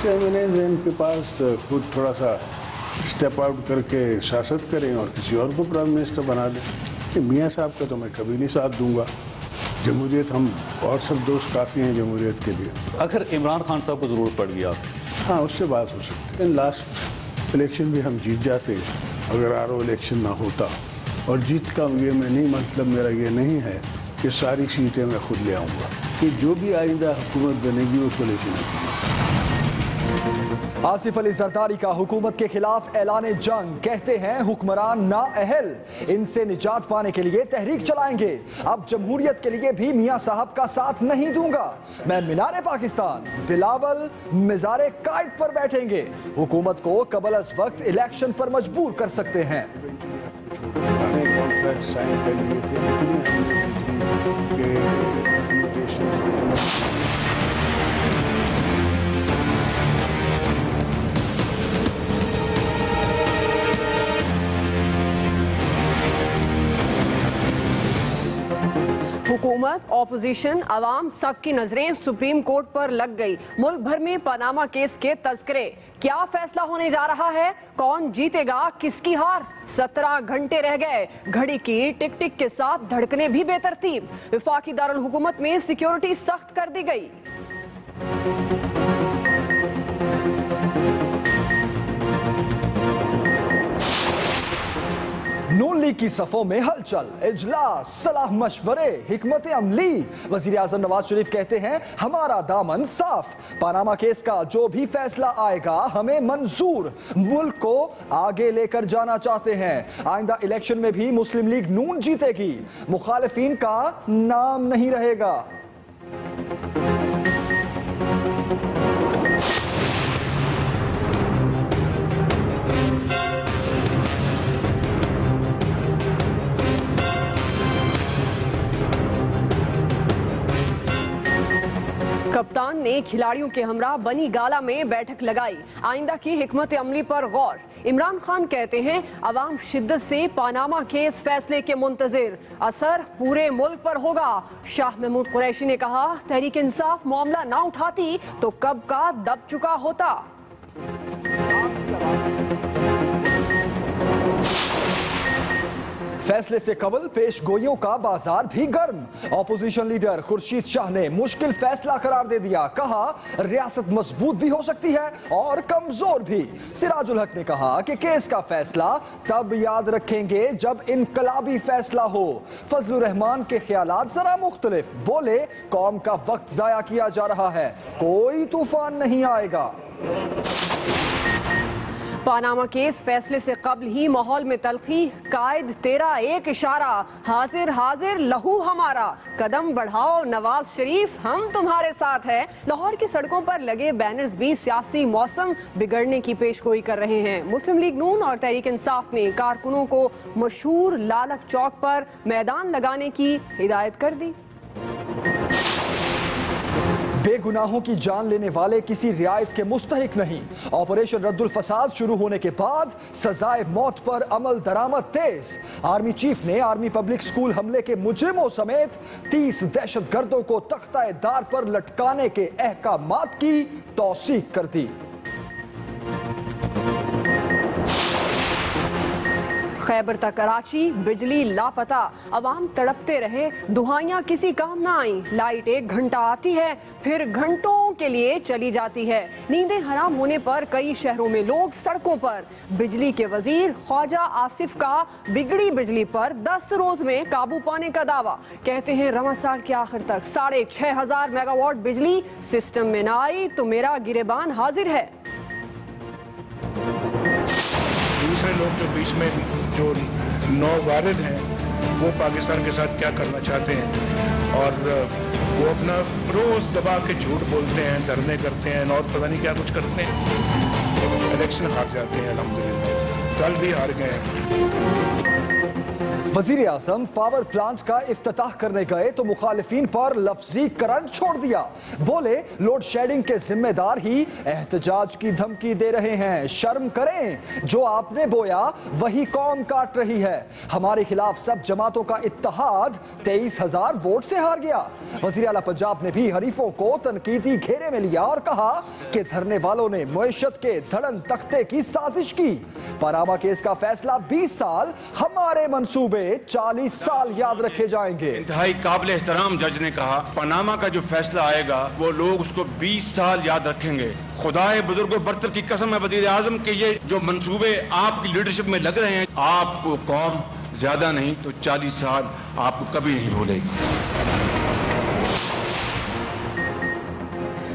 से एमएनएज इनके पास खुद थोड़ा सा स्टेप आउट करके सियासत करें और किसी और को प्राइम मिनिस्टर बना दें। कि मियाँ साहब का तो मैं कभी नहीं साथ दूंगा। जमहूरियत, हम और सब दोस्त काफ़ी हैं जमहूरियत के लिए। अगर इमरान खान साहब को ज़रूरत पड़ गया, हाँ, उससे बात हो सकती है। लास्ट इलेक्शन भी हम जीत जाते अगर आरओ इलेक्शन ना होता। और जीत का ये मैं नहीं, मतलब मेरा ये नहीं है कि सारी सीटें मैं खुद ले आऊँगा, कि जो भी आइंदा हुकूमत बनेगी उसको लेके नहीं। आसिफ अली जरदारी का हुकूमत के खिलाफ ऐलान जंग। कहते हैं हुक्मरान नाअहल, इनसे निजात पाने के लिए तहरीक चलाएंगे। अब जमहूरियत के लिए भी मियां साहब का साथ नहीं दूंगा। मैं मीनारे पाकिस्तान, बिलावल मिज़ारे कायद पर बैठेंगे। हुकूमत को कबल अज वक्त इलेक्शन पर मजबूर कर सकते हैं। कॉन्ट्रैक्ट साइन कर लिए थे, इतनी हमने बिजली के लिमिटेशन। हुकूमत, ऑपोजिशन, अवाम सबकी नजरें सुप्रीम कोर्ट पर लग गई। मुल्क भर में पनामा केस के तस्करे। क्या फैसला होने जा रहा है? कौन जीतेगा, किसकी हार? 17 घंटे रह गए। घड़ी की टिक टिक के साथ धड़कने भी बेतरतीब। वफाकी दारुल हुकूमत में सिक्योरिटी सख्त कर दी गई। नून लीग की सफों में हलचल, इजलास, सलाह मशवरे, हिकमत अमली। वजीर आजम नवाज शरीफ कहते हैं हमारा दामन साफ। पनामा केस का जो भी फैसला आएगा हमें मंजूर। मुल्क को आगे लेकर जाना चाहते हैं। आइंदा इलेक्शन में भी मुस्लिम लीग नून जीतेगी। मुखालिफिन का नाम नहीं रहेगा। कप्तान ने खिलाड़ियों के हमरा बनी गाला में बैठक लगाई। आइंदा की हिकमत अमली पर गौर। इमरान खान कहते हैं अवाम शिद्दत से पनामा केस फैसले के मुंतजिर। असर पूरे मुल्क पर होगा। शाह महमूद कुरैशी ने कहा तहरीक इंसाफ मामला ना उठाती तो कब का दब चुका होता। फैसले से कबल पेशगोइयों का बाजार भी गर्म। ऑपोजिशन लीडर खुर्शीद शाह ने मुश्किल फैसला करार दे दिया। कहा रियासत मजबूत भी हो सकती है और कमजोर भी। सिराजुल हक ने कहा कि केस का फैसला तब याद रखेंगे जब इनकलाबी फैसला हो। फजलुर रहमान के ख्यालात जरा मुख्तलिफ। बोले कौम का वक्त जाया किया जा रहा है, कोई तूफान नहीं आएगा। पनामा केस फैसले से कबल ही माहौल में तलखी। कायद तेरा एक इशारा, हाजिर हाजिर लहू हमारा। कदम बढ़ाओ नवाज शरीफ, हम तुम्हारे साथ हैं। लाहौर की सड़कों पर लगे बैनर्स भी सियासी मौसम बिगड़ने की पेशगोई कर रहे हैं। मुस्लिम लीग नून और तहरीक इंसाफ ने कारकुनों को मशहूर लालक चौक पर मैदान लगाने की हिदायत कर दी। बेगुनाहों की जान लेने वाले किसी रियायत के मुस्तहिक नहीं। ऑपरेशन रद्दुल फसाद शुरू होने के बाद सजाए मौत पर अमल दरामद तेज। आर्मी चीफ ने आर्मी पब्लिक स्कूल हमले के मुजरिमों समेत 30 दहशतगर्दों को तख्ताए दार पर लटकाने के अहकामात की तौसीक कर दी। खैबर तक कराची बिजली लापता। अवाम तड़पते रहे, दुहाइयां किसी काम ना आई। लाइट 1 घंटा आती है फिर घंटों के लिए चली जाती है। नींदें हराम होने पर कई शहरों में लोग सड़कों पर। बिजली के वजीर ख्वाजा आसिफ का बिगड़ी बिजली पर 10 रोज में काबू पाने का दावा। कहते हैं रवां साल के आखिर तक 6500 मेगावाट बिजली सिस्टम में ना आई तो मेरा गिरेबान हाजिर है। दूसरे लोग जो बीच में जो नौवारिद हैं वो पाकिस्तान के साथ क्या करना चाहते हैं और वो अपना रोज दबा के झूठ बोलते हैं, धरने करते हैं और पता नहीं क्या कुछ करते हैं। इलेक्शन हार जाते हैं, अल्हम्दुलिल्लाह कल भी हार गए हैं। वजीर आजम पावर प्लांट का इफ्तिताह करने गए तो मुखालिफिन पर लफ्जी करंट छोड़ दिया। बोले लोड शेडिंग के जिम्मेदार ही एहतजाज की धमकी दे रहे हैं। शर्म करें, जो आपने बोया वही कौम काट रही है। हमारे खिलाफ सब जमातों का इत्तेहाद 23,000 वोट से हार गया। वजीर आला पंजाब ने भी हरीफों को तनकीदी घेरे में लिया और कहा कि धरने वालों ने मुईशत के धड़न तख्ते की साजिश की। पनामा केस का फैसला 20 साल, हमारे मंसूबे 40 साल याद रखे जाएंगे। इंतहाई काबिल एहतराम जज ने कहा पनामा का जो फैसला आएगा वो लोग उसको 20 साल याद रखेंगे। खुदाए बुजुर्गों बरतर की कसम है वजीर आजम के ये जो मंसूबे आपकी लीडरशिप में लग रहे हैं, आपको कौम ज्यादा नहीं तो 40 साल आपको कभी नहीं भूलेगी।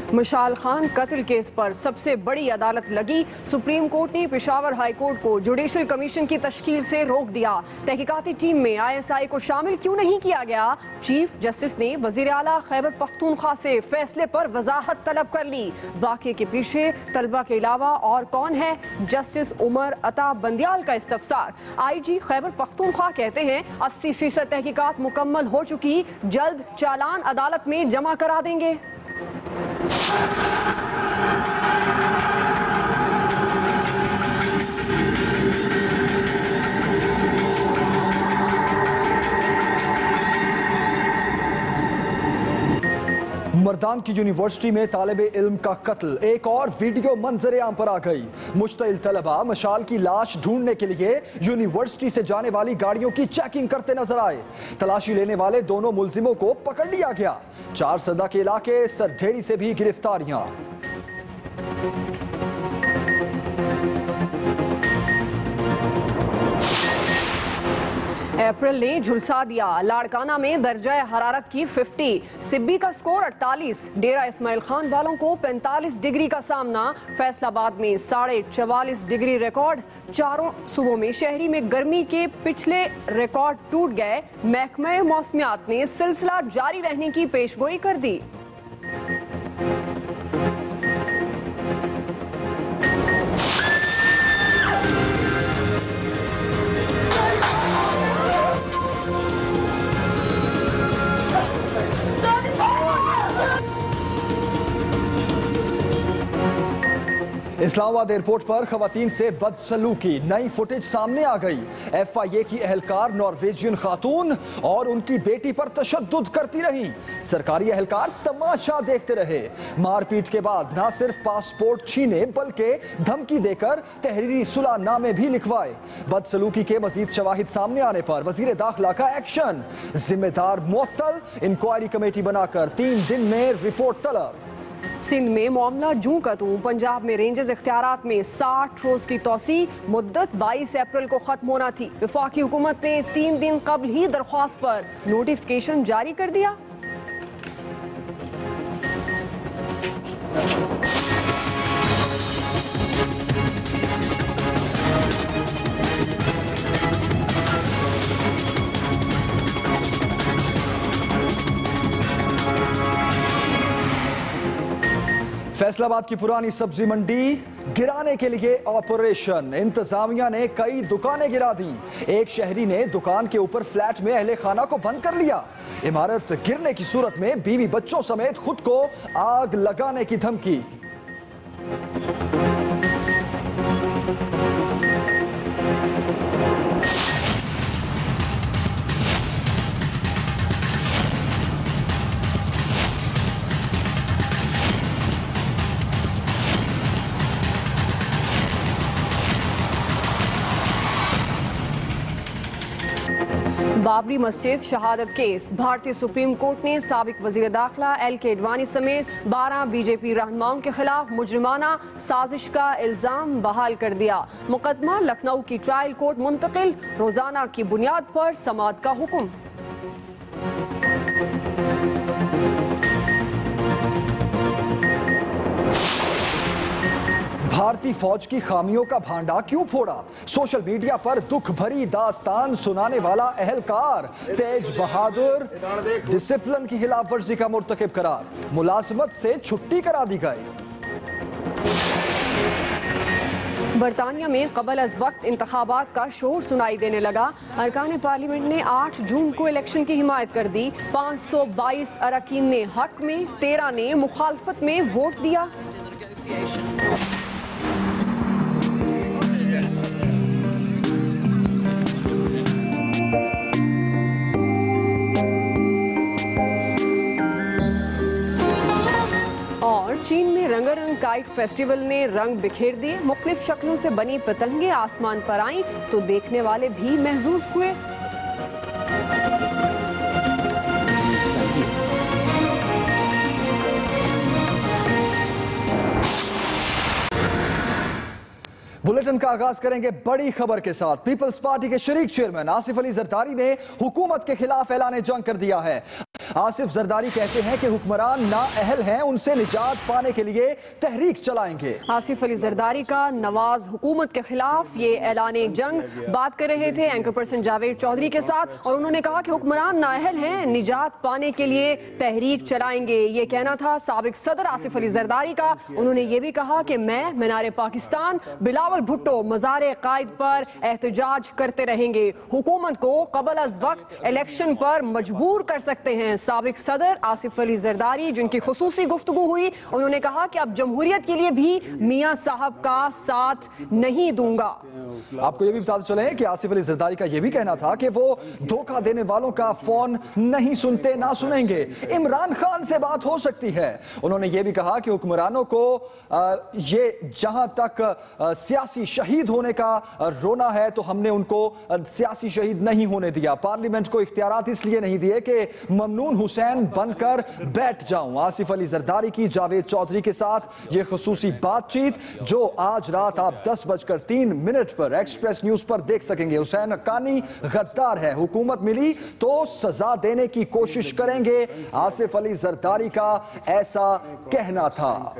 मशाल खान कत्ल केस पर सबसे बड़ी अदालत लगी। सुप्रीम कोर्ट ने पेशावर हाई कोर्ट को जुडिशल कमीशन की तश्कील से रोक दिया। तहकीकाती टीम में ISI को शामिल क्यों नहीं किया गया? चीफ जस्टिस ने वजीर आला खैबर पख्तूनख्वा से फैसले पर वजाहत तलब कर ली। वाक़े के पीछे तलबा के अलावा और कौन है? जस्टिस उमर अता बंदियाल का इस्तफसार। IG खैबर पख्तूनख्वा कहते हैं 80% तहकीकात मुकम्मल हो चुकी, जल्द चालान अदालत में जमा करा देंगे। मर्दान की यूनिवर्सिटी में तालिबे इल्म का कत्ल, एक और वीडियो मंजरे आम पर आ गई। मुश्तिल तलबा मशाल की लाश ढूंढने के लिए यूनिवर्सिटी से जाने वाली गाड़ियों की चेकिंग करते नजर आए। तलाशी लेने वाले दोनों मुलजिमों को पकड़ लिया गया। 4 सदा के इलाके सरढेरी से भी गिरफ्तारियां। अप्रैल ने झुलसा दिया। लाड़काना में दर्जा हरारत की 50, सिब्बी का स्कोर 48। डेरा इस्माइल खान वालों को 45 डिग्री का सामना। फैसलाबाद में 44.5 डिग्री रिकॉर्ड। चारों सूबों में शहरी में गर्मी के पिछले रिकॉर्ड टूट गए। महकमे मौसमियात ने सिलसिला जारी रहने की पेशगोई कर दी। इस्लामाबाद एयरपोर्ट पर खवातीन से बदसलूकी, नई फुटेज सामने आ गई। FIA की एहलकार नॉर्वेजियन खातून और उनकी बेटी पर तशद्दुद करती रही। सरकारी एहलकार तमाशा देखते रहे। मारपीट के बाद न सिर्फ पासपोर्ट छीने बल्कि धमकी देकर तहरीरी सुलहनामे भी लिखवाए। बदसलूकी के मजीद शवाहिद सामने आने पर वजीर दाखिला का एक्शन, जिम्मेदार मुअत्तल, इंक्वायरी कमेटी बनाकर 3 दिन में रिपोर्ट तलब। सिंध में मामला जूं का तूं। पंजाब में रेंजर्स इख्तियारात में 60 रोज की तोसी, मुद्दत 22 अप्रैल को खत्म होना थी। वफाकी हुकूमत ने 3 दिन कबल ही दरख्वास्त पर नोटिफिकेशन जारी कर दिया। फैसलाबाद की पुरानी सब्जी मंडी गिराने के लिए ऑपरेशन। इंतजामिया ने कई दुकानें गिरा दी। एक शहरी ने दुकान के ऊपर फ्लैट में अहले खाना को बंद कर लिया। इमारत गिरने की सूरत में बीवी बच्चों समेत खुद को आग लगाने की धमकी। बाबरी मस्जिद शहादत केस। भारतीय सुप्रीम कोर्ट ने साबिक वजीर दाखिला LK अडवाणी समेत 12 BJP रहनुमाओं के खिलाफ मुजरिमाना साजिश का इल्जाम बहाल कर दिया। मुकदमा लखनऊ की ट्रायल कोर्ट मुंतकिल। रोजाना की बुनियाद पर समाअत का हुक्म। भारतीय फौज की खामियों का भांडा क्यों फोड़ा? सोशल मीडिया पर दुख भरी दास्तान सुनाने वाला एहलकार तेज बहादुर डिसिप्लिन की खिलाफ वर्जी का मुर्तकिब करार, मुलाजमत से छुट्टी करा दी गई। बरतानिया में कबल अज वक्त इंतखाबात का शोर सुनाई देने लगा। अरकान पार्लियामेंट ने 8 जून को इलेक्शन की हिमायत कर दी। 522 अरकान ने हक में, 13 ने मुखालफत में वोट दिया। और चीन में रंगारंग काइट फेस्टिवल ने रंग बिखेर दिए। मुख्तलिफ शक्लों से बनी पतंगे आसमान पर आईं तो देखने वाले भी महजूज हुए। बुलेटिन का आगाज करेंगे बड़ी खबर के साथ। पीपल्स पार्टी के शरीक चेयरमैन आसिफ अली जरदारी ने हुकूमत के खिलाफ ऐलान जंग कर दिया है। आसिफ जरदारी कहते हैं कि हुक्मरान नाअहल हैं, उनसे निजात पाने के लिए तहरीक चलाएंगे। आसिफ अली जरदारी का नवाज हुकूमत के खिलाफ ये ऐलान जंग बात कर रहे थे एंकर पर्सन जावेद चौधरी के साथ, और उन्होंने कहा कि हुक्मरान नाअहल हैं, निजात पाने के लिए तहरीक चलाएंगे। ये कहना था साबिक सदर आसिफ अली जरदारी का। उन्होंने ये भी कहा कि मैं मीनार पाकिस्तान, बिलावल भुट्टो मज़ार कायद पर एहतजाज करते रहेंगे। हुकूमत को कबल अज वक्त इलेक्शन पर मजबूर कर सकते हैं। साबिक सदर आसिफ अली जरदारी जिनकी खुसूसी गुफ्तगू हुई, उन्होंने कहा कि अब जमहूरियत के लिए भी मियां साहब का साथ नहीं दूंगा। आपको यह भी बताते चले कि आसिफ अली जरदारी का यह भी कहना था कि वो धोखा देने वालों का फोन नहीं सुनते, ना सुनेंगे। इमरान खान से बात हो सकती है। उन्होंने यह भी कहा कि हुक्मरानों को ये जहां तक सियासी शहीद होने का रोना है तो हमने उनको सियासी शहीद नहीं होने दिया। पार्लियामेंट को इख्तियारात इसलिए नहीं दिए कि ममनून हुसैन बनकर बैठ जाऊं। आसिफ अली जरदारी की जावेद चौधरी के साथ यह खुसूसी बातचीत जो आज रात आप 10:03 पर एक्सप्रेस न्यूज पर देख सकेंगे। हुसैन हक्कानी गद्दार है, हुकूमत मिली तो सजा देने की कोशिश करेंगे, आसिफ अली जरदारी का ऐसा कहना था।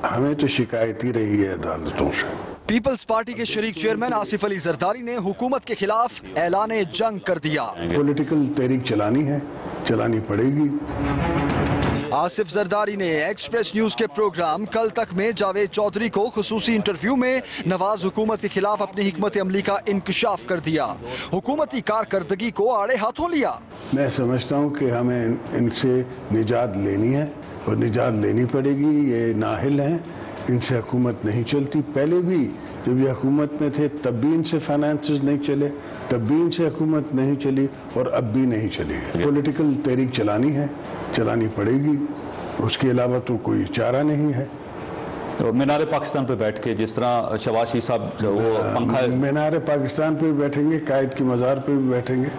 हमें तो शिकायत ही रही है अदालतों से। पीपल्स पार्टी के शरीक चेयरमैन आसिफ अली जरदारी ने हुकूमत के खिलाफ ऐलान जंग कर दिया। पॉलिटिकल तहरीक चलानी है, चलानी पड़ेगी। आसिफ जरदारी ने एक्सप्रेस न्यूज के प्रोग्राम कल तक में जावेद चौधरी को खुसूसी इंटरव्यू में नवाज हुकूमत के खिलाफ अपनी हिकमत अमली का इंकशाफ कर दिया। हुकूमती कारकर्दगी को आड़े हाथों लिया। मैं समझता हूँ कि हमें इनसे निजात लेनी है और निजात लेनी पड़ेगी। ये नाहिल हैं, इनसे हुकूमत नहीं चलती। पहले भी जब ये हुकूमत में थे तब भी इनसे फाइनेंसेस नहीं चले, तब भी इनसे हुकूमत नहीं चली और अब भी नहीं चली। पॉलिटिकल तहरीक चलानी है, चलानी पड़ेगी, उसके अलावा तो कोई चारा नहीं है। तो मीनार पाकिस्तान पे बैठ के जिस तरह शहबाज शरीफ साहब वो पंखा, मीनार पाकिस्तान पे भी बैठेंगे, कायद की मज़ार पे भी बैठेंगे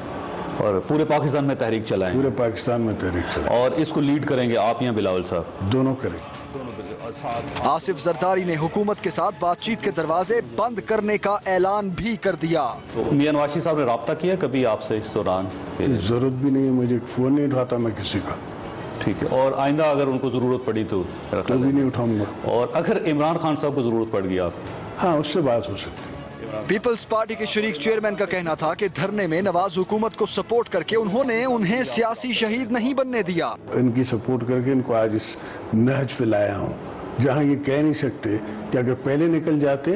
और पूरे पाकिस्तान में तहरीक चलाएं। पूरे पाकिस्तान में तहरीक चलाएं और इसको लीड करेंगे आप या बिलावल साहब? दोनों करें। आसिफ जरदारी ने हुकूमत के साथ बातचीत के दरवाजे बंद करने का ऐलान भी कर दिया। तो मियां नवाज साहब ने रब्ता किया कभी आपसे इस दौरान? जरूरत भी नहीं है, मुझे फोन नहीं उठाता मैं किसी का। ठीक है, और आइंदा अगर उनको जरूरत पड़ी तो भी नहीं उठाऊंगा। और अगर इमरान खान साहब को जरूरत पड़ गई आप? हाँ, उससे बात हो सकती है। पीपल्स पार्टी के शरीक चेयरमैन का कहना था कि धरने में नवाज हुकूमत को सपोर्ट करके उन्हें सियासी शहीद नहीं बनने दिया। इनकी सपोर्ट करके इनको आज इस नहज पे लाया हूँ जहाँ ये कह नहीं सकते कि अगर पहले निकल जाते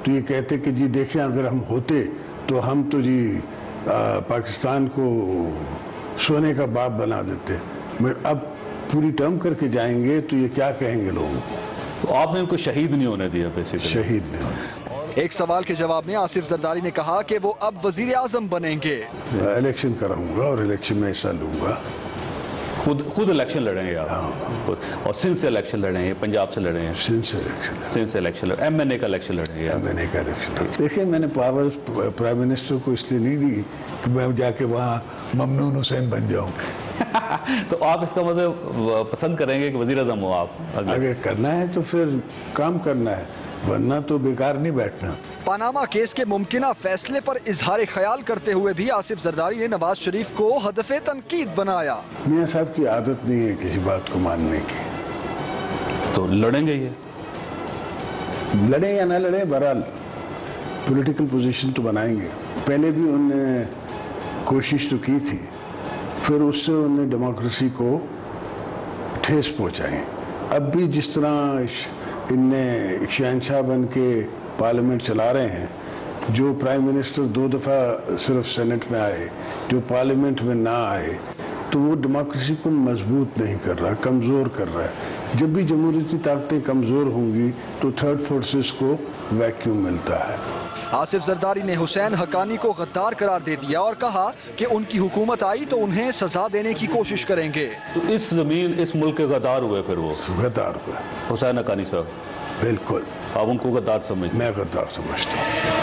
तो ये कहते कि जी देखें अगर हम होते तो हम तो जी पाकिस्तान को सोने का बाप बना देते। मगर अब पूरी टर्म करके जाएंगे तो ये क्या कहेंगे लोगों को? तो आपने उनको शहीद नहीं होने दिया बेसिकली? शहीद नहीं होने। एक सवाल के जवाब में आसिफ जरदारी ने कहा कि वो अब वजीर आजम बनेंगे। इलेक्शन कराऊंगा और इलेक्शन में हिस्सा लूंगा। खुद इलेक्शन लड़ेंगे आप? खुद? और सिंध से इलेक्शन लड़ेंगे, पंजाब से लड़ेंगे? सिंध से इलेक्शन MNA का इलेक्शन लड़ेंगे? MNA का इलेक्शन। देखिए, मैंने पावर प्राइम मिनिस्टर को इसलिए नहीं दी कि मैं जाके वहाँ ममनून हुसैन बन जाऊँ। तो आप इसका मतलब पसंद करेंगे कि वजीर आजम हो आप? अगर करना है तो फिर काम करना है, वरना तो बेकार नहीं बैठना। पनामा केस के मुमकिना फैसले पर इजहार ख्याल करते हुए भी आसिफ जरदारी ने नवाज शरीफ को हदफे तनकीद बनाया। मियां साहब की आदत नहीं है किसी बात को मानने की। तो लड़ेंगे ये? लड़े या ना लड़े, बहरहाल पॉलिटिकल पोजीशन तो बनाएंगे। पहले भी उन्होंने कोशिश तो की थी, फिर उससे उन्होंने डेमोक्रेसी को ठेस पहुंचाई। अब भी जिस तरह इनने शहंशाह बन के पार्लियामेंट चला रहे हैं। जो प्राइम मिनिस्टर 2 दफ़ा सिर्फ सेनेट में आए, जो पार्लियामेंट में ना आए, तो वो डेमोक्रेसी को मजबूत नहीं कर रहा, कमज़ोर कर रहा है। जब भी जमहूरियती ताकतें कमज़ोर होंगी तो थर्ड फोर्सेस को वैक्यूम मिलता है। आसिफ जरदारी ने हुसैन हक्कानी को गद्दार करार दे दिया और कहा कि उनकी हुकूमत आई तो उन्हें सजा देने की कोशिश करेंगे। तो इस जमीन इस मुल्क के गद्दार हुए, फिर वो गद्दार हुए हुसैन हक्कानी साहब। बिल्कुल, आप उनको गद्दार समझते? मैं गद्दार समझता हूँ।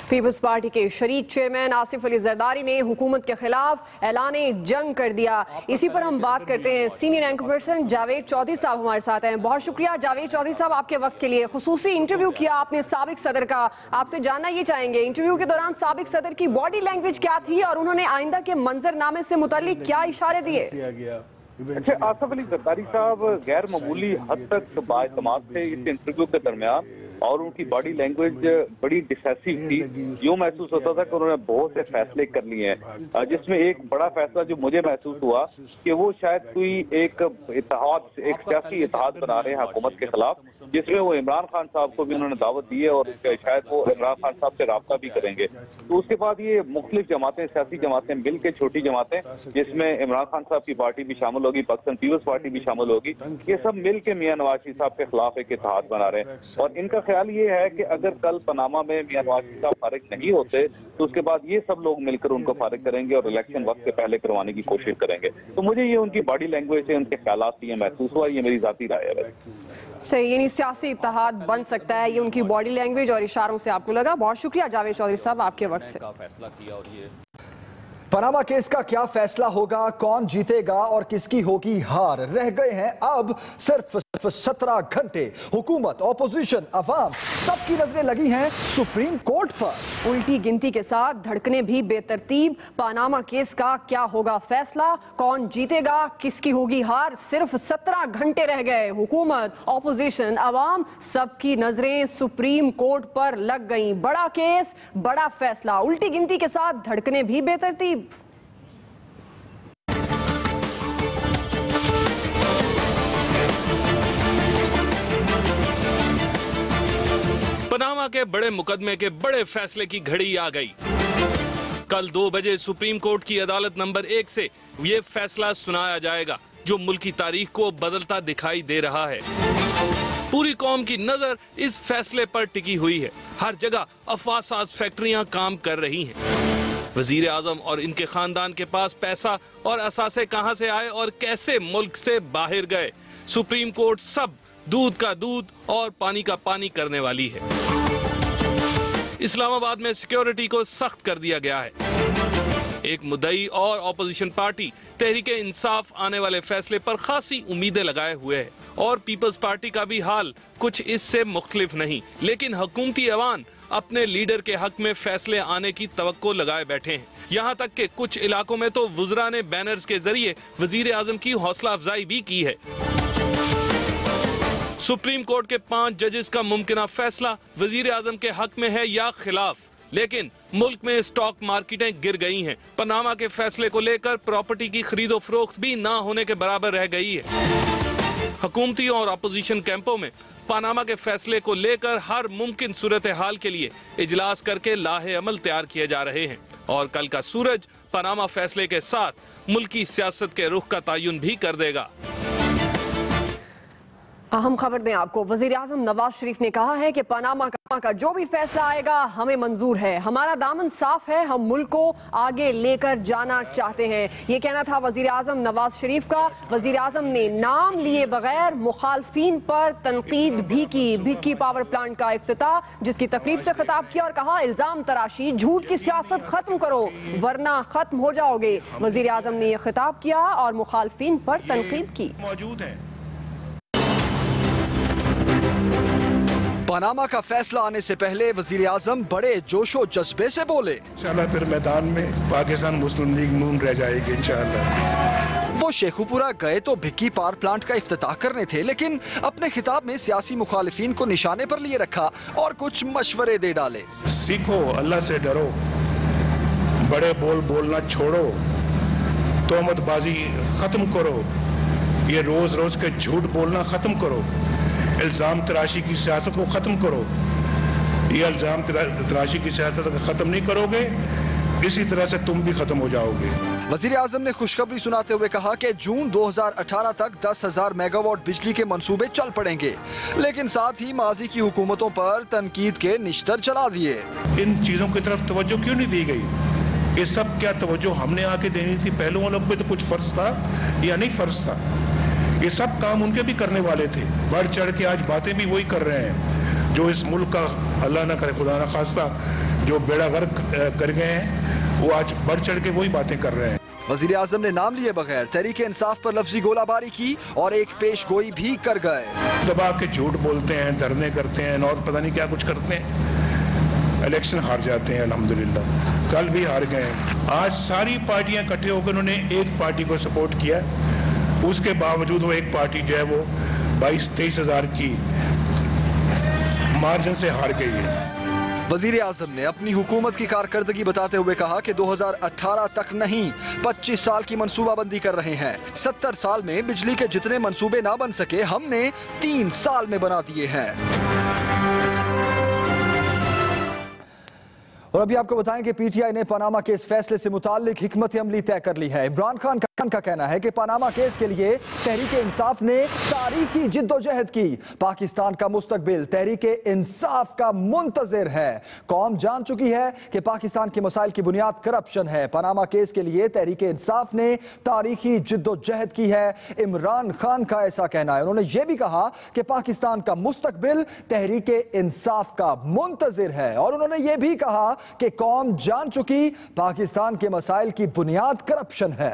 पीपल्स पार्टी के शरीक चेयरमैन आसिफ अली जरदारी ने हुकूमत के खिलाफ ऐलाने जंग कर दिया। इसी पर हम बात करते हैं। Senior anchor person Javed Chaudhry साहब हमारे साथ हैं। बहुत शुक्रिया जावेद चौधरी साहब आपके वक्त के लिए। खुसूसी इंटरव्यू किया आपने साबिक सदर का, आपसे जानना ये चाहेंगे इंटरव्यू के दौरान साबिक सदर की बॉडी लैंग्वेज क्या थी और उन्होंने आइंदा के मंजरनामे से मुताल्लिक क्या इशारे दिए? अच्छा, आसिफ अली जरदारी साहब गैर मामूली हद तक बाएतमाद थे इस इंटरव्यू के दरमियान, और उनकी बॉडी लैंग्वेज बड़ी डिसेसिव थी। यूँ महसूस होता था कि उन्होंने बहुत से फैसले कर लिए हैं, जिसमें एक बड़ा फैसला जो मुझे महसूस हुआ कि वो शायद कोई एक इत्तेहाद, एक सियासी इत्तेहाद बना रहे हैं हुकूमत के खिलाफ, जिसमें वो इमरान खान साहब को भी उन्होंने दावत दी है और शायद वो इमरान खान साहब से राब्ता भी करेंगे। तो उसके बाद ये मुख्तलिफ जमातें, सियासी जमातें मिल के, छोटी जमातें जिसमें इमरान खान साहब की पार्टी भी शामिल होगी, पाकिस्तान पीपल्स पार्टी भी शामिल होगी, ये सब मिल के मियां नवाज शरीफ साहब के खिलाफ एक इत्तेहाद बना रहे हैं। और इनका ख्याल ये है कि अगर कल पनामा में मियां नवाज शरीफ साहब फारिग नहीं होते तो उसके बाद ये सब लोग मिलकर उनको फारिग करेंगे और इलेक्शन वक्त से पहले करवाने की कोशिश करेंगे। तो मुझे ये उनकी बॉडी लैंग्वेज से, उनके ख्यालात से ये महसूस हुआ। ये मेरी जाती राय है। सही, यानी सियासी इत्तेहाद बन सकता है, ये उनकी बॉडी लैंग्वेज और इशारों से आपको लगा। बहुत शुक्रिया जावेद चौधरी साहब आपके वक्त से। फैसला किया और ये पनामा केस का क्या फैसला होगा, कौन जीतेगा और किसकी होगी हार? रह गए हैं अब सिर्फ 17 घंटे। हुकूमत, ऑपोजिशन, अवाम सबकी नजरें लगी हैं सुप्रीम कोर्ट पर। उल्टी गिनती के साथ धड़कने भी बेतरतीब। पनामा केस का क्या होगा फैसला, कौन जीतेगा, किसकी होगी हार? सिर्फ 17 घंटे रह गए। हुकूमत, ऑपोजिशन, अवाम सबकी नजरें सुप्रीम कोर्ट पर लग गई। बड़ा केस, बड़ा फैसला। उल्टी गिनती के साथ धड़कने भी बेतरतीब। पनामा के बड़े मुकदमे के बड़े फैसले की घड़ी आ गई। कल 2 बजे सुप्रीम कोर्ट की अदालत नंबर 1 से ये फैसला सुनाया जाएगा जो मुल्क की तारीख को बदलता दिखाई दे रहा है। पूरी कौम की नजर इस फैसले पर टिकी हुई है। हर जगह अफवासात फैक्ट्रियां काम कर रही हैं। वजीर आजम और इनके खानदान के पास पैसा और असासे कहां से आए और कैसे मुल्क से बाहर गए, सुप्रीम कोर्ट सब दूध का दूध और पानी का पानी करने वाली है। इस्लामाबाद में सिक्योरिटी को सख्त कर दिया गया है। एक मुद्दई और ऑपोजिशन पार्टी तहरीके इंसाफ आने वाले फैसले पर खासी उम्मीदें लगाए हुए है और पीपल्स पार्टी का भी हाल कुछ इससे मुख्तलिफ नहीं। लेकिन हुकूमती अवान अपने लीडर के हक में फैसले आने की तवक्को लगाए बैठे हैं। यहाँ तक कि कुछ इलाकों में तो वुज़रा ने बैनर्स के जरिए वजीर आजम की हौसला अफजाई भी की है। सुप्रीम कोर्ट के 5 जजेस का मुमकिना फैसला वजीर आजम के हक में है या खिलाफ, लेकिन मुल्क में स्टॉक मार्केटें गिर गई हैं। पनामा के फैसले को लेकर प्रॉपर्टी की खरीदो फरोख्त भी ना होने के बराबर रह गई है। हुकूमती और अपोजिशन कैंपों में पनामा के फैसले को लेकर हर मुमकिन सूरत हाल के लिए इजलास करके लाहे अमल तैयार किए जा रहे हैं और कल का सूरज पनामा फैसले के साथ मुल्की सियासत के रुख का तयन भी कर देगा। अहम खबर दें आपको, वजीर आजम नवाज शरीफ ने कहा है कि पनामा का जो भी फैसला आएगा हमें मंजूर है। हमारा दामन साफ है, हम मुल्क को आगे लेकर जाना चाहते हैं। ये कहना था वजीर आजम नवाज शरीफ का। वजीर आजम ने नाम लिए बगैर मुखालफीन पर तनकीद भी की। भिक्की पावर प्लांट का इफ्तिताह, जिसकी तकरीब से खिताब किया और कहा इल्जाम तराशी, झूठ की सियासत खत्म करो वरना खत्म हो जाओगे। वजीर आजम ने यह खिताब किया और मुखालफीन पर तनकीद की। मौजूद है। पनामा का फैसला आने से पहले वजीर आजम बड़े जोशो जज्बे से बोले, इंशाल्लाह फिर मैदान में पाकिस्तान मुस्लिम लीग नून रह जाएगी इंशाल्लाह। वो शेखुपुरा गए तो भिक्की पावर प्लांट का इफ्तिताह करने थे, लेकिन अपने खिताब में सियासी मुखालिफिन को निशाने पर लिए रखा और कुछ मशवरे दे डाले। सीखो, अल्लाह से डरो, बड़े बोल बोलना छोड़ो, तोहमतबाजी खत्म करो, ये रोज रोज के झूठ बोलना खत्म करो, इल्जाम तराशी की सियासत को खत्म करो। ये इल्जाम तराशी की सियासत अगर खत्म नहीं करोगे, इसी तरह से तुम भी खत्म हो जाओगे। वजीर आजम ने खुशखबरी सुनाते हुए कहा कि जून 2018 तक 10,000 मेगावाट बिजली के मंसूबे चल पड़ेंगे, लेकिन साथ ही माजी की हुकूमतों पर तनकीद के निश्तर चला दिए। इन चीजों की तरफ तवज्जो क्यों नहीं दी गई? ये सब क्या तवज्जो हमने आके देनी थी? पहले वालों पे तो कुछ फर्ज था या नहीं फर्ज था? ये सब काम उनके भी करने वाले थे। बढ़ चढ़ के आज बातें भी वही कर रहे हैं जो इस मुल्क का, अल्लाह ना करे खुदा ना खास्ता, जो बेड़ा गर्क कर गए हैं, वो आज बढ़ चढ़ के वही बातें कर रहे हैं। वजीर आजम ने नाम लिए बगैर तहरीक इंसाफ पर लफ्जी गोलाबारी की और एक पेश गोई भी कर गए। दबा के झूठ बोलते हैं, धरने करते हैं और पता नहीं क्या कुछ करते हैं, इलेक्शन हार जाते हैं। अल्हम्दुलिल्लाह कल भी हार गए। आज सारी पार्टियां इकट्ठे होकर उन्होंने एक पार्टी को सपोर्ट किया, उसके बावजूद वो एक पार्टी जो है वो 22-23 हज़ार की मार्जिन से हार गई है। वजीर आजम ने अपनी हुकूमत की कारकर्दगी बताते हुए कहा कि 2018 तक नहीं 25 साल की मंसूबाबंदी कर रहे हैं। 70 साल में बिजली के जितने मंसूबे ना बन सके, हमने 3 साल में बना दिए हैं। और अभी आपको बताएं कि पीटीआई ने पनामा केस फैसले से मुताल्लिक हिकमत अमली तय कर ली है। इमरान खान का कहना है कि पनामा केस के लिए तहरीक इंसाफ ने तारीखी जिद्दोजहद की। पाकिस्तान का मुस्तकबिल तहरीक इंसाफ का मुंतजिर है। कौम जान चुकी है कि पाकिस्तान के मसाइल की बुनियाद करप्शन है। पनामा केस के लिए तहरीक इंसाफ ने तारीखी जिद्दोजहद की है, इमरान खान का ऐसा कहना है। उन्होंने यह भी कहा कि पाकिस्तान का मुस्तकबिल तहरीक इंसाफ का मुंतजिर है और उन्होंने यह भी कहा कि कौम जान चुकी पाकिस्तान के मसाइल की बुनियाद करप्शन है।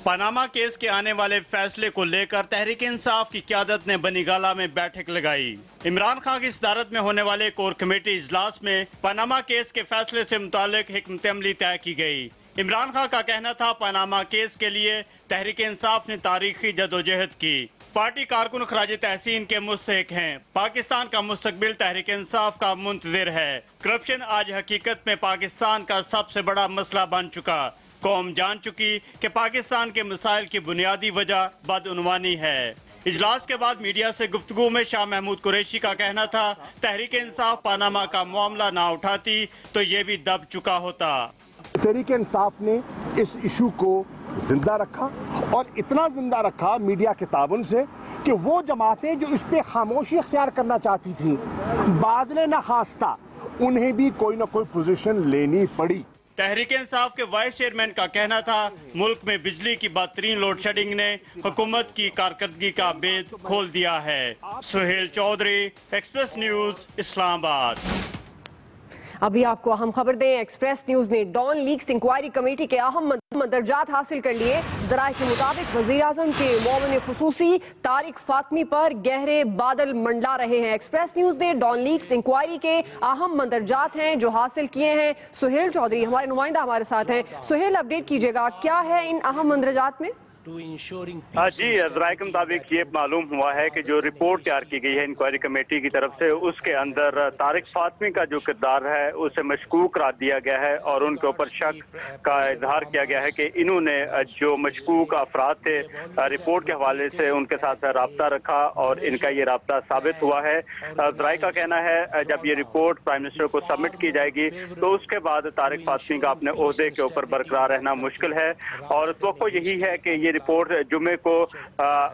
पनामा केस के आने वाले फैसले को लेकर तहरीक इंसाफ की क़यादत ने बनीगाला में बैठक लगाई। इमरान खान की सदारत में होने वाले कोर कमेटी इजलास में पनामा केस के फैसले से मुतालिक हिकमत अमली तय की गई। इमरान खान का कहना था पनामा केस के लिए तहरीक इंसाफ ने तारीखी जदोजहद की। पार्टी कारकुन खराज तहसीन के मुस्तहिक हैं। पाकिस्तान का मुस्तकबिल तहरीक इंसाफ का मुंतजिर है। करप्शन आज हकीकत में पाकिस्तान का सबसे बड़ा मसला बन चुका। कौम जान चुकी कि पाकिस्तान के मसाइल की बुनियादी वजह बदउनवानी है। इजलास के बाद मीडिया से गुफ्तगू में शाह महमूद कुरैशी का कहना था तहरीक इंसाफ पनामा का मामला ना उठाती तो ये भी दब चुका होता। तहरीक इंसाफ ने इस इशू को जिंदा रखा और इतना जिंदा रखा मीडिया के ताबन से कि वो जमातें जो इस पे खामोशी अख्तियार करना चाहती थी, बादले ना खास्ता उन्हें भी कोई ना कोई पोजीशन लेनी पड़ी। तहरीक इंसाफ के वाइस चेयरमैन का कहना था मुल्क में बिजली की बदतरीन लोड शेडिंग ने हुकूमत की कारकर्दगी का भेद खोल दिया है। Suhail Chaudhry, Express News, Islamabad. अभी आपको अहम खबर दें, एक्सप्रेस न्यूज ने डॉन लीक्स इंक्वायरी कमेटी के अहम मंदरजात हासिल कर लिए। जराये के मुताबिक वजीर आजम के मुआविन खुसूसी तारिक फातमी पर गहरे बादल मंडला रहे हैं। एक्सप्रेस न्यूज ने डॉन लीक्स इंक्वायरी के अहम मंदरजात हैं जो हासिल किए हैं। सुहेल चौधरी हमारे नुमाइंदा हमारे साथ हैं। सुहेल, अपडेट कीजिएगा, क्या है इन अहम मंदरजात में? जी, जराये के मुताबिक ये मालूम हुआ है कि जो रिपोर्ट तैयार की गई है इंक्वायरी कमेटी की तरफ से, उसके अंदर तारिक फातमी का जो किरदार है उसे मशकूक करार दिया गया है और उनके ऊपर शक का इजहार किया गया है कि इन्होंने जो मशकूक अफराद थे रिपोर्ट के हवाले से उनके साथ रब्ता रखा और इनका ये रब्ता साबित हुआ है। जराये का कहना है जब ये रिपोर्ट प्राइम मिनिस्टर को सबमिट की जाएगी तो उसके बाद तारिक फातमी का अपने ओहदे के ऊपर बरकरार रहना मुश्किल है और तो यही है कि ये रिपोर्ट जुमे को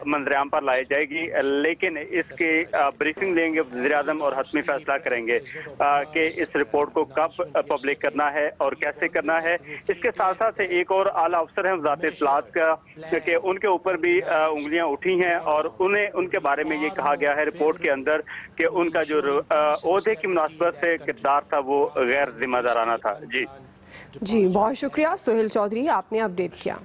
मंजर-ए-आम पर लाई जाएगी, लेकिन इसकी ब्रीफिंग लेंगे वज़ीर आज़म और हतमी फैसला करेंगे कि इस रिपोर्ट को कब पब्लिक करना है और कैसे करना है। इसके साथ साथ एक और आला अफसर हैं वज़ारत इत्तलात का कि उनके ऊपर भी उंगलियां उठी हैं और उन्हें उनके बारे में ये कहा गया है रिपोर्ट के अंदर कि उनका जो ओहदे की मुनासबत से किरदार था वो गैर जिम्मेदाराना था। जी, बहुत शुक्रिया सुहेल चौधरी, आपने अपडेट किया।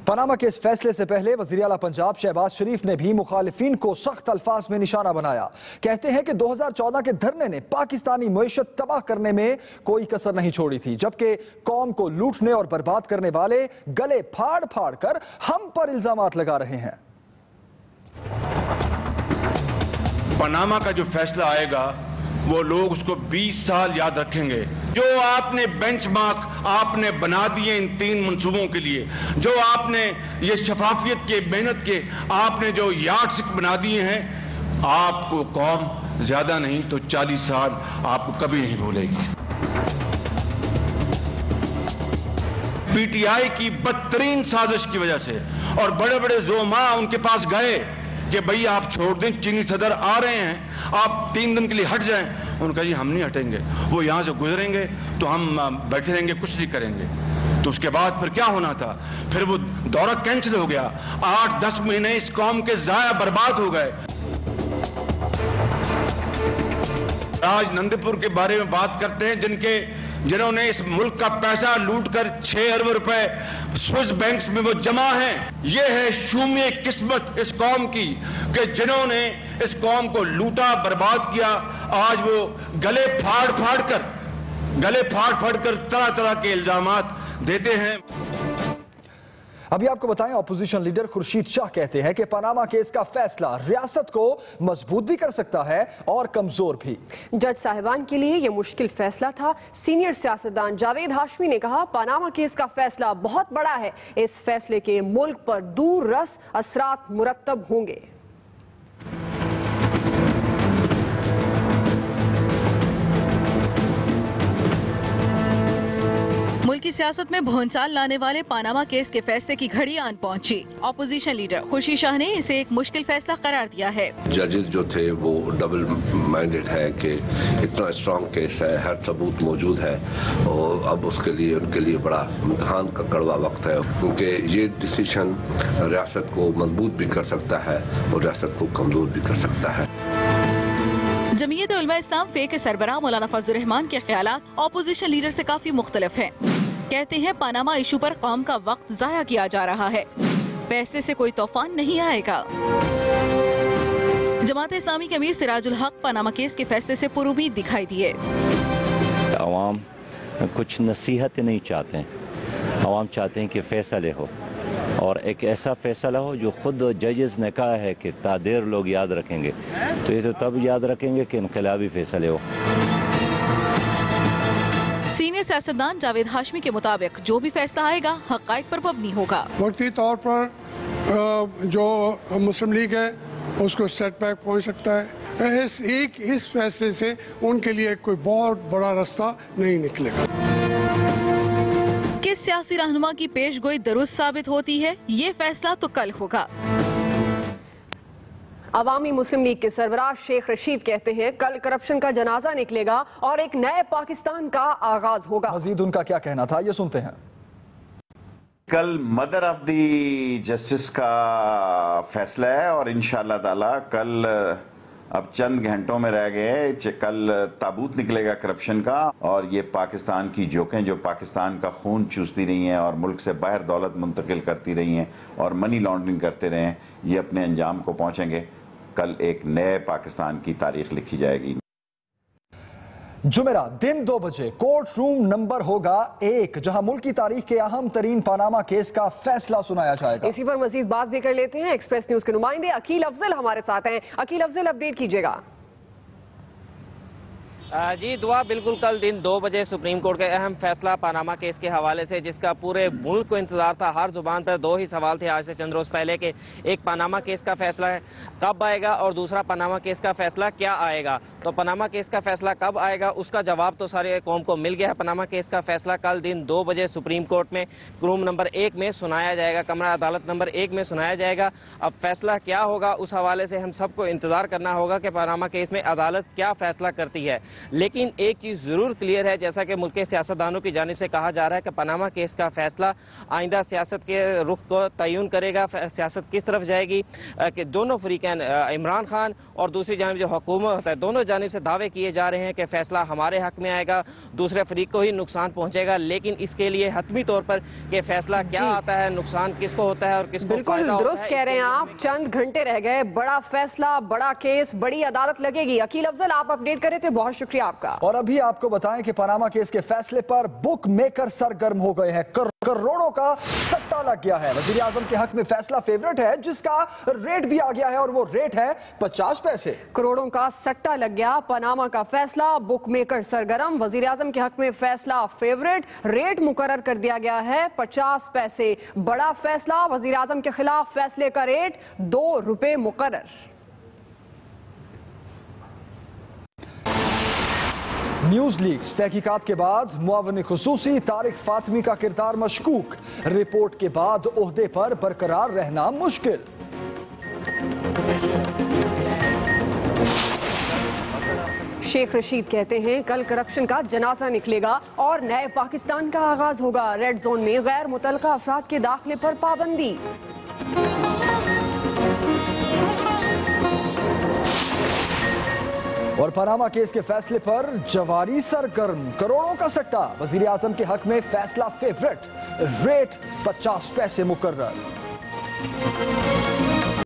पनामा के इस फैसले से पहले वज़ीर आला पंजाब शहबाज शरीफ ने भी मुखालिफिन को सख्त अल्फाज में निशाना बनाया। कहते हैं कि 2014 के धरने ने पाकिस्तानी मईशत तबाह करने में कोई कसर नहीं छोड़ी थी, जबकि कौम को लूटने और बर्बाद करने वाले गले फाड़ फाड़ कर हम पर इल्जामात लगा रहे हैं। पनामा का जो फैसला आएगा वो लोग उसको 20 साल याद रखेंगे। जो आपने बेंचमार्क आपने बना दिए इन 3 मंसूबों के लिए, जो आपने ये शफाफियत के, मेहनत के आपने जो यार्डस्टिक बना दिए हैं, आपको कौम ज्यादा नहीं तो 40 साल आपको कभी नहीं भूलेगी। पीटीआई की बदतरीन साजिश की वजह से और बड़े बड़े जोमा उनके पास गए कि भाई आप छोड़ दें, चीनी सदर आ रहे हैं, आप 3 दिन के लिए हट जाएं। उनका जी हम नहीं हटेंगे, वो यहाँ से गुजरेंगे तो हम बैठे रहेंगे, कुछ नहीं करेंगे। तो उसके बाद फिर क्या होना था, फिर वो दौरा कैंसिल हो गया। 8-10 महीने इस कौम के जाया बर्बाद हो गए। आज नंदपुर के बारे में बात करते हैं, जिन्होंने इस मुल्क का पैसा लूटकर 6 अरब रुपए स्विस बैंक्स में वो जमा हैं। ये है शून्य किस्मत इस कौम की कि जिन्होंने इस कौम को लूटा, बर्बाद किया। आज वो गले फाड़ फाड़ कर तरह तरह के इल्जामात देते हैं। अभी आपको बताएं, ऑपोजिशन लीडर खुर्शीद शाह कहते हैं कि पनामा केस का फैसला रियासत को मजबूत भी कर सकता है और कमजोर भी। जज साहिबान के लिए यह मुश्किल फैसला था। सीनियर सियासतदान जावेद हाशमी ने कहा, पनामा केस का फैसला बहुत बड़ा है, इस फैसले के मुल्क पर दूर रस असरात मुरतब होंगे। मुल्की सियासत में भूचाल लाने वाले पनामा केस के फैसले की घड़ी आन पहुंची। ऑपोजिशन लीडर खुर्शीद शाह ने इसे एक मुश्किल फैसला करार दिया है। जजेस जो थे वो डबल माइंडेड है कि इतना स्ट्रॉन्ग केस है, हर सबूत मौजूद है और अब उसके लिए उनके लिए बड़ा इम्तिहान का कड़वा वक्त है, क्योंकि ये डिसीजन रियासत को मजबूत भी कर सकता है और रियासत को कमजोर भी कर सकता है। जमीयत उलमा इस्लाम फे के सरबराह मौलाना फजलुर रहमान के ख्यालात ऑपोजिशन लीडर से काफी मुख्तलिफ हैं। कहते हैं पनामा इशू पर कौम का वक्त जाया किया जा रहा है, फैसले से कोई तूफान नहीं आएगा। जमात इस्लामी के अमीर सिराजुल हक पनामा केस के फैसले से पुरुमीद दिखाई दिए। अवाम कुछ नसीहत नहीं चाहते हैं, अवाम चाहते हैं कि फैसले हो और एक ऐसा फैसला हो जो खुद जजेस ने कहा है कि तादेर लोग याद रखेंगे। तो ये तो तब याद रखेंगे कि इनकलाबी फैसले हो। सीनियर सियासतदान जावेद हाशमी के मुताबिक जो भी फैसला आएगा हक़ाइक़ पर मबनी होगा। वक्ती तौर पर जो मुस्लिम लीग है उसको सेटबैक पहुंच सकता है। इस फैसले से उनके लिए कोई बहुत बड़ा रास्ता नहीं निकलेगा। किस सियासी रहनुमा की पेशगोई दुरुस्त साबित होती है, ये फैसला तो कल होगा। अवामी मुस्लिम लीग के सरबराह शेख रशीद कहते हैं, कल करप्शन का जनाजा निकलेगा और एक नए पाकिस्तान का आगाज होगा। मजीद उनका क्या कहना था, ये सुनते हैं। कल मदर ऑफ द जस्टिस का फैसला है और इंशाअल्लाह ताला कल अब चंद घंटों में रह गए, कल ताबूत निकलेगा करप्शन का और ये पाकिस्तान की जोकें जो पाकिस्तान का खून चूसती रही हैं और मुल्क से बाहर दौलत मुंतकिल करती रही हैं और मनी लॉन्ड्रिंग करते रहे हैं, ये अपने अंजाम को पहुंचेंगे। कल एक नए पाकिस्तान की तारीख लिखी जाएगी। जुमेरात दिन 2 बजे कोर्ट रूम नंबर होगा 1, जहां मुल्क की तारीख के अहम तरीन पनामा केस का फैसला सुनाया जाएगा। इसी पर मजीद बात भी कर लेते हैं। एक्सप्रेस न्यूज के नुमाइंदे अकील अफजल हमारे साथ हैं। अकील अफजल, अपडेट कीजिएगा। जी दुआ, बिल्कुल कल दिन 2 बजे सुप्रीम कोर्ट का अहम फैसला पनामा केस के हवाले से, जिसका पूरे मुल्क को इंतजार था। हर जुबान पर 2 ही सवाल थे आज से चंद रोज पहले के, एक पनामा केस का फैसला है कब आएगा और दूसरा पनामा केस का फैसला क्या आएगा। तो पनामा केस का फैसला कब आएगा उसका जवाब तो सारे कौम को मिल गया है। पनामा केस का फैसला कल दिन 2 बजे सुप्रीम कोर्ट में रूम नंबर 1 में सुनाया जाएगा, कमरा अदालत नंबर 1 में सुनाया जाएगा। अब फैसला क्या होगा उस हवाले से हम सबको इंतजार करना होगा कि पनामा केस में अदालत क्या फैसला करती है। लेकिन एक चीज जरूर क्लियर है, जैसा कि मुल्क के सियासतदानों की जानिब से कहा जा रहा है कि पनामा केस का फैसला आइंदा सियासत के रुख को तयन करेगा, सियासत किस तरफ जाएगी। कि दोनों फरीकैन, इमरान खान और दूसरी जानिब जो हुकूमत है, दोनों जानिब से दावे किए जा रहे हैं कि फैसला हमारे हक में आएगा, दूसरे फरीक को ही नुकसान पहुंचेगा। लेकिन इसके लिए हतमी तौर पर कि फैसला क्या आता है, नुकसान किसको होता है और किसको बिल्कुल दुरुस्त कह रहे हैं आप। चंद घंटे रह गए, बड़ा फैसला, बड़ा केस, बड़ी अदालत लगेगी। अकील अफजल, आप अपडेट करे थे, बहुत शुक्रिया आपका। और अभी आपको बताएं कि पनामा केस के फैसले पर बुक मेकर सरगर्म हो गए हैं। करोड़ों का सट्टा सट्टा लग गया है। वजीर आजम के हक में फैसला फेवरेट है, जिसका रेट भी आ गया है और वो रेट है 50 पैसे। करोड़ों का सट्टा लग गया, पनामा का फैसला, बुक मेकर सरगर्म। वजीर आजम के हक में फैसला फेवरेट, रेट मुकर्रर कर दिया गया है 50 पैसे। बड़ा फैसला, वजीर आजम के खिलाफ फैसले का रेट 2 रुपए मुकर्रर। न्यूज लीक्स तहकीकात के बाद मुआविन खुसूसी तारिक फातमी का किरदार मशकूक, रिपोर्ट के बाद ओहदे पर बरकरार रहना मुश्किल। शेख रशीद कहते हैं कल करप्शन का जनाजा निकलेगा और नए पाकिस्तान का आगाज होगा। रेड जोन में गैर मुतल्लका अफराद के दाखिले पर पाबंदी। और पनामा केस के फैसले पर जवारी सरगर्म, करोड़ों का सट्टा, वजीर आजम के हक में फैसला फेवरेट, रेट 50 पैसे मुकर्रर।